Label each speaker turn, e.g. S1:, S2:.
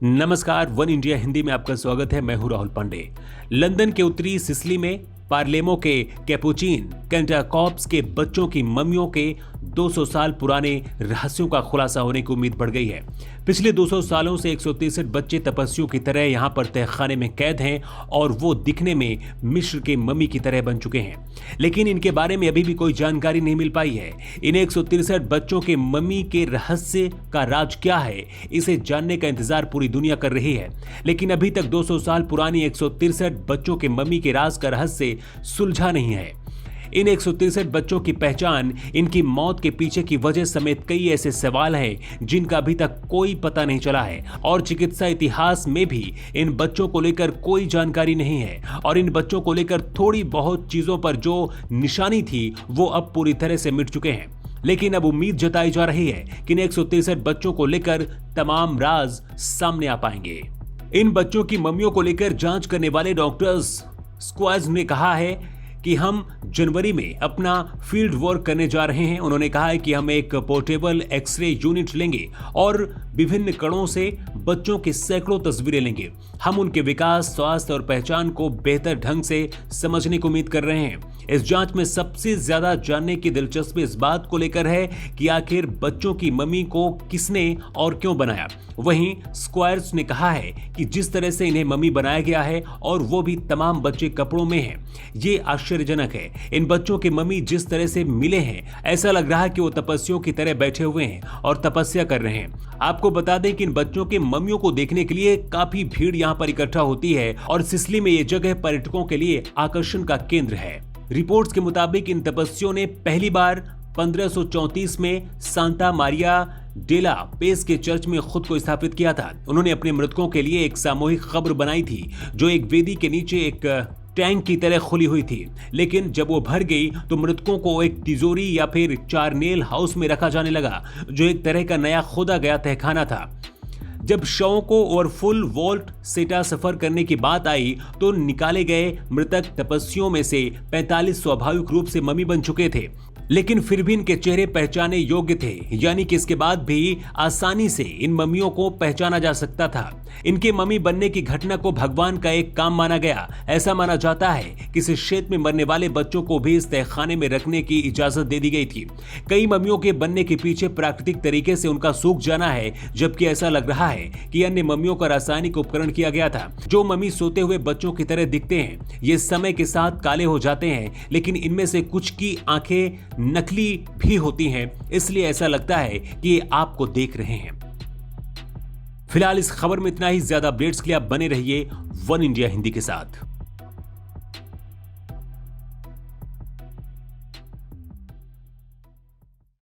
S1: नमस्कार, one India Hindi में आपका स्वागत है। मैं हूं राहुल पांडे। लंदन के उत्तरी सिसिली में पार्लेमो के कैपुचिन कैंटाकॉर्प्स के बच्चों की मम्मियों के 200 साल पुराने रहस्यों का खुलासा होने की उम्मीद बढ़ गई है। पिछले 200 सालों से 163 बच्चे तपस्वियों की तरह यहां पर तहखाने में कैद हैं और वो दिखने में मिस्र के मम्मी की तरह बन चुके हैं, लेकिन इनके बारे में अभी भी कोई जानकारी नहीं मिल पाई है। इन 163 बच्चों के मम्मी के रहस्य का राज क्या है, इसे जानने का इंतजार पूरी दुनिया कर रही है, लेकिन अभी तक 200 साल पुरानी 163 बच्चों के मम्मी के राज का रहस्य सुलझा नहीं है। इन 163 बच्चों की पहचान, इनकी मौत के पीछे की वजह समेत कई ऐसे सवाल हैं जिनका अभी तक कोई पता नहीं चला है और चिकित्सा इतिहास में भी इन बच्चों को लेकर कोई जानकारी नहीं है और इन बच्चों को लेकर थोड़ी बहुत चीजों पर जो निशानी थी वो अब पूरी तरह से मिट चुके हैं। लेकिन अब उम्मीद जताई जा रही है कि इन 163 बच्चों को लेकर तमाम राज सामने आ पाएंगे। इन बच्चों की मम्मियों को लेकर जांच करने वाले डॉक्टर्स स्क्वाज ने कहा है कि हम जनवरी में अपना फील्ड वर्क करने जा रहे हैं। उन्होंने कहा है कि हम एक पोर्टेबल एक्सरे यूनिट लेंगे और विभिन्न कणों से बच्चों की सैकड़ों तस्वीरें लेंगे। हम उनके विकास, स्वास्थ्य और पहचान को बेहतर ढंग से समझने की उम्मीद कर रहे हैं। इस जांच में सबसे ज्यादा जानने की दिलचस्पी इस बात को लेकर है कि आखिर बच्चों की मम्मी को किसने और क्यों बनाया। वहीं स्क्वायर्स ने कहा है कि जिस तरह से इन्हें मम्मी बनाया गया है और वो भी तमाम बच्चे कपड़ों में हैं, ये आश्चर्यजनक है। इन बच्चों के मम्मी जिस तरह से मिले हैं, ऐसा लग रहा है कि वो तपस्वियों की तरह बैठे हुए हैं और तपस्या कर रहे हैं। आपको बता दें कि इन बच्चों के मम्मियों को देखने के लिए काफी भीड़ यहाँ पर इकट्ठा होती है और सिसिली में ये जगह पर्यटकों के लिए आकर्षण का केंद्र है। रिपोर्ट्स के मुताबिक इन तपस्वियों ने पहली बार 1534 में सांता मारिया डेला पेस के चर्च में खुद को स्थापित किया था। उन्होंने अपने मृतकों के लिए एक सामूहिक कब्र बनाई थी जो एक वेदी के नीचे एक टैंक की तरह खुली हुई थी, लेकिन जब वो भर गई तो मृतकों को एक तिजोरी या फिर चारनेल हाउस में रखा जाने लगा, जो एक तरह का नया खोदा गया तहखाना था। जब शवों को और फुल वॉल्ट सेटा सफर करने की बात आई तो निकाले गए मृतक तपस्वियों में से 45 स्वाभाविक रूप से मम्मी बन चुके थे, लेकिन फिर भी इनके चेहरे पहचाने योग्य थे, यानी कि इसके बाद भी आसानी से इन मम्मियों को पहचाना जा सकता था। इनके मम्मी बनने की घटना को भगवान का एक काम माना गया। ऐसा माना जाता है कि इस क्षेत्र में मरने वाले बच्चों को भी इस तहखाने में रखने की इजाजत दे दी गई थी। कई मम्मियों के बनने के पीछे प्राकृतिक तरीके से उनका सूख जाना है, जबकि ऐसा लग रहा है कि अन्य मम्मियों का रासायनिक उपकरण किया गया था। जो मम्मी सोते हुए बच्चों की तरह दिखते हैं, ये समय के साथ काले हो जाते हैं, लेकिन इनमें से कुछ की आंखें नकली भी होती हैं, इसलिए ऐसा लगता है कि ये आपको देख रहे हैं। फिलहाल इस खबर में इतना ही। ज्यादा अपडेट्स के लिए आप बने रहिए वन इंडिया हिंदी के साथ।